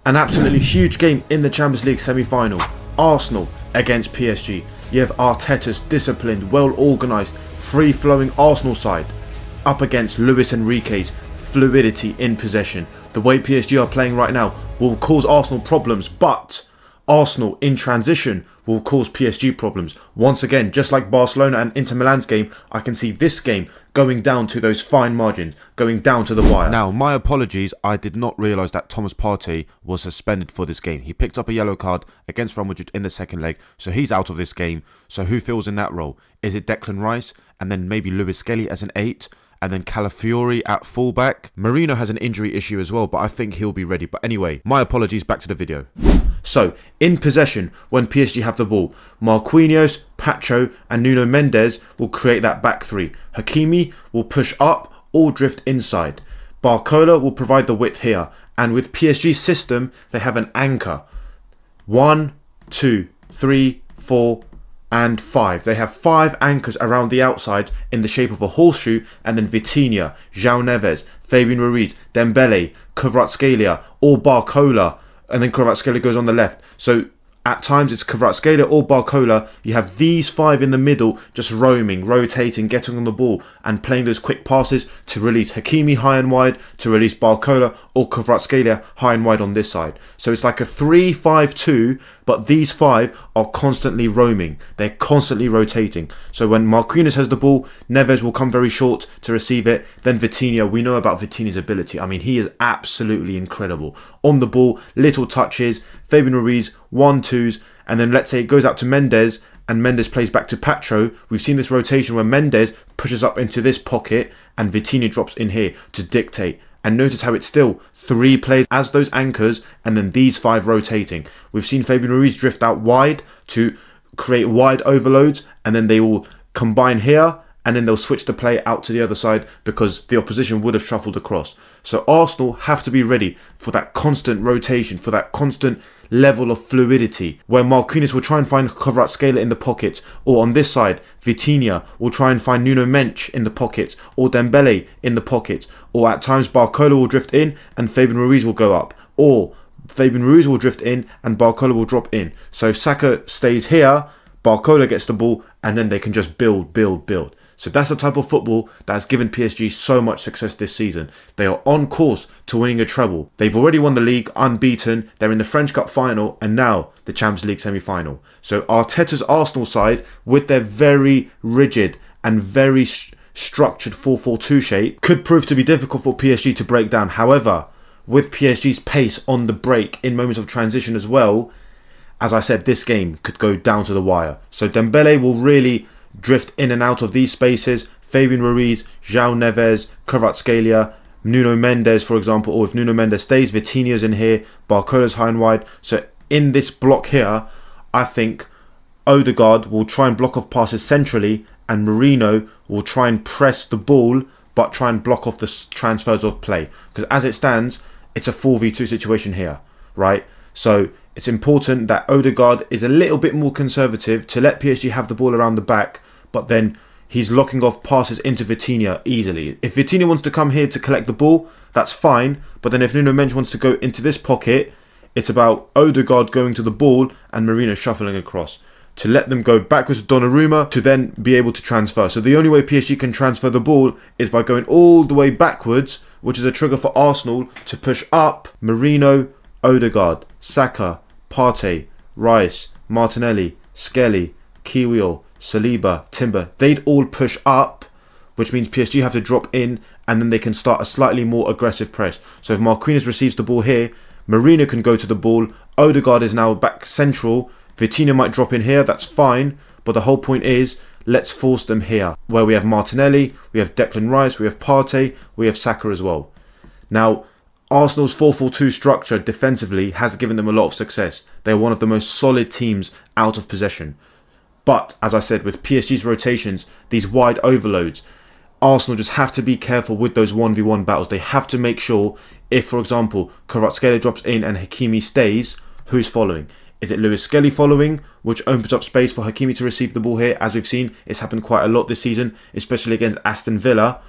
An absolutely huge game in the Champions League semi-final. Arsenal against PSG. You have Arteta's disciplined, well-organised, free-flowing Arsenal side up against Luis Enrique's fluidity in possession. The way PSG are playing right now will cause Arsenal problems, but Arsenal in transition will cause PSG problems. Once again, just like Barcelona and Inter Milan's game, I can see this game going down to those fine margins, going down to the wire. Now, my apologies, I did not realise that Thomas Partey was suspended for this game. He picked up a yellow card against Real Madrid in the second leg, so he's out of this game. So who fills in that role? Is it Declan Rice and then maybe Lewis Skelly as an 8? And then Calafiori at fullback. Marino has an injury issue as well, but I think he'll be ready. But anyway, my apologies, back to the video. So, in possession, when PSG have the ball, Marquinhos, Pacho and Nuno Mendes will create that back three. Hakimi will push up or drift inside. Barcola will provide the width here. And with PSG's system, they have an anchor. 1, 2, 3, 4, and 5. They have 5 anchors around the outside in the shape of a horseshoe, and then Vitinha, João Neves, Fabian Ruiz, Dembele, Kvaratskhelia or Barcola, and then Kvaratskhelia goes on the left. So at times it's Kvaratskhelia or Barcola. You have these 5 in the middle just roaming, rotating, getting on the ball and playing those quick passes to release Hakimi high and wide, to release Barcola or Kvaratskhelia high and wide on this side. So it's like a 3-5-2, but these 5 are constantly roaming. They're constantly rotating. So when Marquinhos has the ball, Neves will come very short to receive it. Then Vitinha, we know about Vitinha's ability. I mean, he is absolutely incredible. On the ball, little touches, Fabian Ruiz, 1-2s, and then let's say it goes out to Mendes, and Mendes plays back to Pacho. We've seen this rotation where Mendes pushes up into this pocket, and Vitinha drops in here to dictate. And notice how it's still 3 players as those anchors, and then these 5 rotating. We've seen Fabian Ruiz drift out wide to create wide overloads, and then they will combine here, and then they'll switch the play out to the other side because the opposition would have shuffled across. So Arsenal have to be ready for that constant rotation, for that constant level of fluidity, where Marquinhos will try and find Kvaratskhelia in the pocket, or on this side, Vitinha will try and find Nuno Mendes in the pocket, or Dembele in the pocket, or at times Barcola will drift in and Fabian Ruiz will go up, or Fabian Ruiz will drift in and Barcola will drop in. So if Saka stays here, Barcola gets the ball and then they can just build. So that's the type of football that has given PSG so much success this season. They are on course to winning a treble. They've already won the league unbeaten. They're in the French Cup final and now the Champions League semi-final. So Arteta's Arsenal side, with their very rigid and very structured 4-4-2 shape, could prove to be difficult for PSG to break down. However, with PSG's pace on the break in moments of transition as well, as I said, this game could go down to the wire. So Dembele will really drift in and out of these spaces. Fabian Ruiz, João Neves, Kvaratskhelia, Nuno Mendes, for example, or if Nuno Mendes stays, Vitinha's in here, Barcola's high and wide. So in this block here, I think Odegaard will try and block off passes centrally, and Marino will try and press the ball, but try and block off the transfers of play. Because as it stands, it's a 4v2 situation here, right? So it's important that Odegaard is a little bit more conservative to let PSG have the ball around the back, but then he's locking off passes into Vitinha easily. If Vitinha wants to come here to collect the ball, that's fine. But then if Nuno Mendes wants to go into this pocket, it's about Odegaard going to the ball and Marino shuffling across to let them go backwards to Donnarumma to then be able to transfer. So the only way PSG can transfer the ball is by going all the way backwards, which is a trigger for Arsenal to push up Marino, Odegaard, Saka, Partey, Rice, Martinelli, Skelly, Kiwior, Saliba, Timber. They'd all push up, which means PSG have to drop in and then they can start a slightly more aggressive press. So if Marquinhos receives the ball here, Marino can go to the ball. Odegaard is now back central. Vitinha might drop in here, that's fine. But the whole point is, let's force them here, where we have Martinelli, we have Declan Rice, we have Partey, we have Saka as well. Now, Arsenal's 4-4-2 structure defensively has given them a lot of success. They're one of the most solid teams out of possession. But, as I said, with PSG's rotations, these wide overloads, Arsenal just have to be careful with those 1v1 battles. They have to make sure, if, for example, Kvaratskhelia drops in and Hakimi stays, who's following? Is it Lewis Skelly following, which opens up space for Hakimi to receive the ball here? As we've seen, it's happened quite a lot this season, especially against Aston Villa.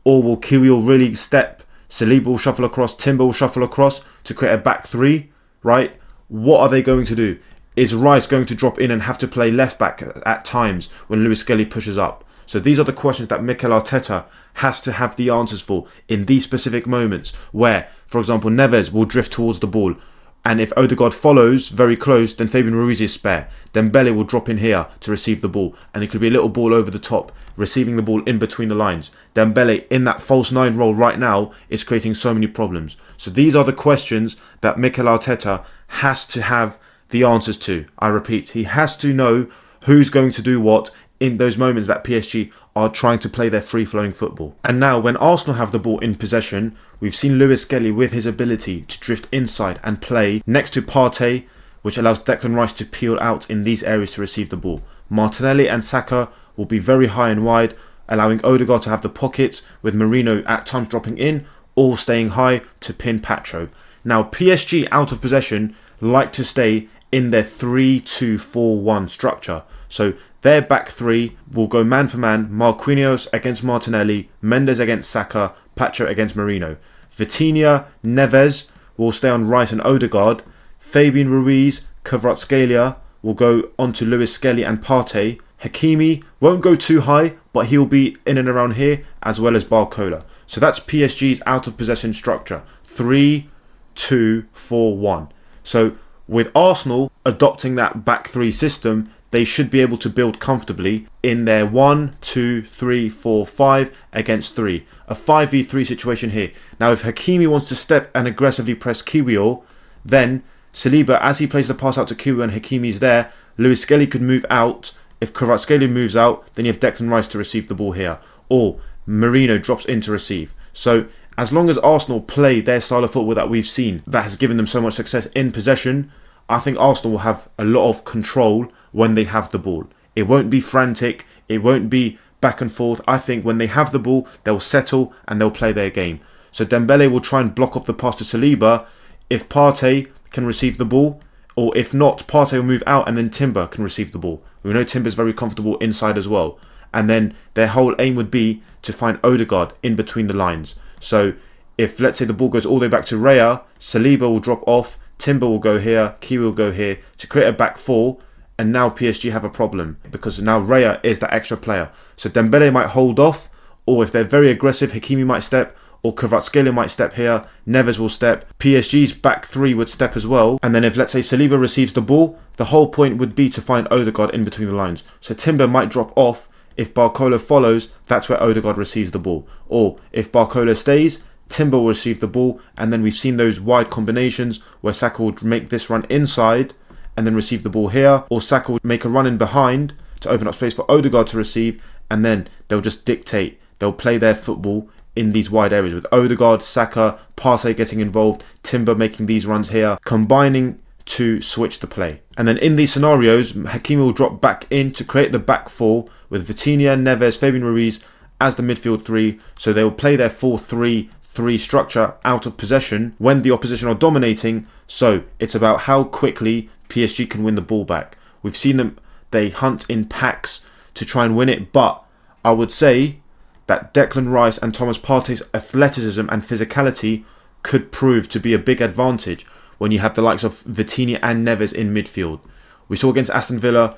Or will Kiwior really step? Saliba will shuffle across, Timber will shuffle across to create a back three. right? What are they going to do? Is Rice going to drop in and have to play left back at times when Lewis Skelly pushes up? So these are the questions that Mikel Arteta has to have the answers for in these specific moments where, for example, Neves will drift towards the ball. And if Odegaard follows very close, then Fabian Ruiz is spare. Dembele will drop in here to receive the ball. And it could be a little ball over the top, receiving the ball in between the lines. Dembele, in that false nine role right now, is creating so many problems. So these are the questions that Mikel Arteta has to have the answers to. I repeat, he has to know who's going to do what in those moments that PSG are trying to play their free-flowing football. And now, when Arsenal have the ball in possession, we've seen Lewis Skelly with his ability to drift inside and play next to Partey, which allows Declan Rice to peel out in these areas to receive the ball. Martinelli and Saka will be very high and wide, allowing Odegaard to have the pockets, with Merino at times dropping in or staying high to pin Patro. Now, PSG out of possession like to stay in their 3-2-4-1 structure. So their back three will go man for man, Marquinhos against Martinelli, Mendes against Saka, Pacho against Merino. Vitinha, Neves will stay on Rice and Odegaard. Fabian Ruiz, Kvaratskhelia will go onto Lewis Skelly and Partey. Hakimi won't go too high, but he'll be in and around here, as well as Barcola. So that's PSG's out of possession structure. 3-2-4-1. So with Arsenal adopting that back three system, they should be able to build comfortably in their 1-2-3-4-5 against 3. A 5v3 situation here. Now, if Hakimi wants to step and aggressively press Kiwior, then Saliba, as he plays the pass out to Kiwior and Hakimi's there, Lewis Skelly could move out. If Kvaratskhelia moves out, then you have Declan Rice to receive the ball here. Or Merino drops in to receive. So as long as Arsenal play their style of football that we've seen, that has given them so much success in possession, I think Arsenal will have a lot of control when they have the ball. It won't be frantic. It won't be back and forth. I think when they have the ball, they'll settle and they'll play their game. So Dembele will try and block off the pass to Saliba if Partey can receive the ball. Or if not, Partey will move out and then Timber can receive the ball. We know Timber's very comfortable inside as well. And then their whole aim would be to find Odegaard in between the lines. So if, let's say, the ball goes all the way back to Raya, Saliba will drop off, Timber will go here, Kiwi will go here to create a back four. And now PSG have a problem because now Raya is that extra player. So Dembele might hold off, or if they're very aggressive, Hakimi might step, or Kvaratskhelia might step here, Neves will step, PSG's back three would step as well. And then if, let's say, Saliba receives the ball, the whole point would be to find Odegaard in between the lines. So Timber might drop off. If Barcola follows, that's where Odegaard receives the ball. Or if Barcola stays, Timber will receive the ball. And then we've seen those wide combinations where Saka would make this run inside and then receive the ball here, or Saka would make a run in behind to open up space for Odegaard to receive, and then they'll just dictate, they'll play their football in these wide areas with Odegaard, Saka, Partey getting involved, Timber making these runs here, combining to switch the play. And then in these scenarios, Hakimi will drop back in to create the back four with Vitinha, Neves, Fabian Ruiz as the midfield three, so they will play their 4-3-3 structure out of possession when the opposition are dominating. So it's about how quickly PSG can win the ball back. We've seen them, they hunt in packs to try and win it, but I would say that Declan Rice and Thomas Partey's athleticism and physicality could prove to be a big advantage when you have the likes of Vitinha and Neves in midfield. We saw against Aston Villa,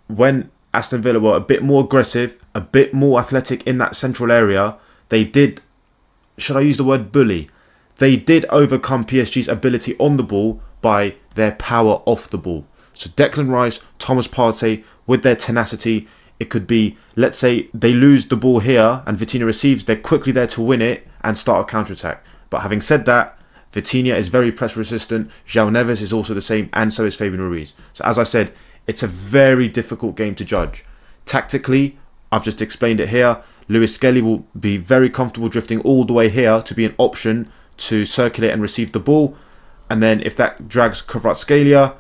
when Aston Villa were a bit more aggressive, a bit more athletic in that central area, they did, should I use the word bully? They did overcome PSG's ability on the ball by their power off the ball. So Declan Rice, Thomas Partey, with their tenacity, it could be, let's say they lose the ball here and Vitinha receives, they're quickly there to win it and start a counter-attack. But having said that, Vitinha is very press resistant, João Neves is also the same, and so is Fabian Ruiz. So as I said, it's a very difficult game to judge. Tactically, I've just explained it here, Lewis Skelly will be very comfortable drifting all the way here to be an option to circulate and receive the ball. And then if that drags Kvaratskhelia,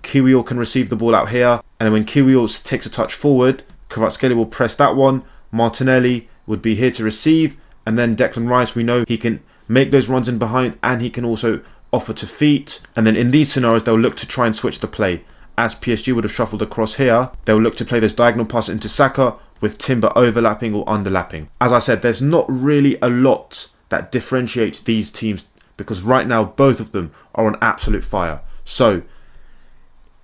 Kiwior can receive the ball out here. And then when Kiwior takes a touch forward, Kvaratskhelia will press that one. Martinelli would be here to receive. And then Declan Rice, we know he can make those runs in behind and he can also offer to feet. And then in these scenarios, they'll look to try and switch the play. As PSG would have shuffled across here, they'll look to play this diagonal pass into Saka with Timber overlapping or underlapping. As I said, there's not really a lot that differentiates these teams because right now both of them are on absolute fire. So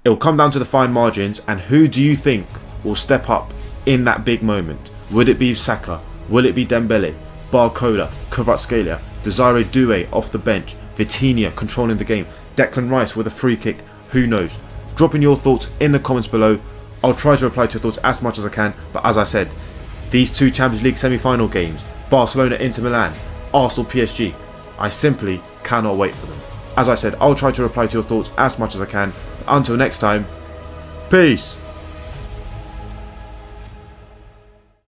it'll come down to the fine margins, and who do you think will step up in that big moment? Would it be Saka? Will it be Dembele, Barcola, Kvaratskhelia, Desire Doué off the bench, Vitinha controlling the game, Declan Rice with a free kick? Who knows? Drop in your thoughts in the comments below. I'll try to reply to your thoughts as much as I can, but as I said, these two Champions League semi-final games, Barcelona, Inter Milan, Arsenal, PSG, I simply cannot wait for them. As I said, I'll try to reply to your thoughts as much as I can. Until next time, peace!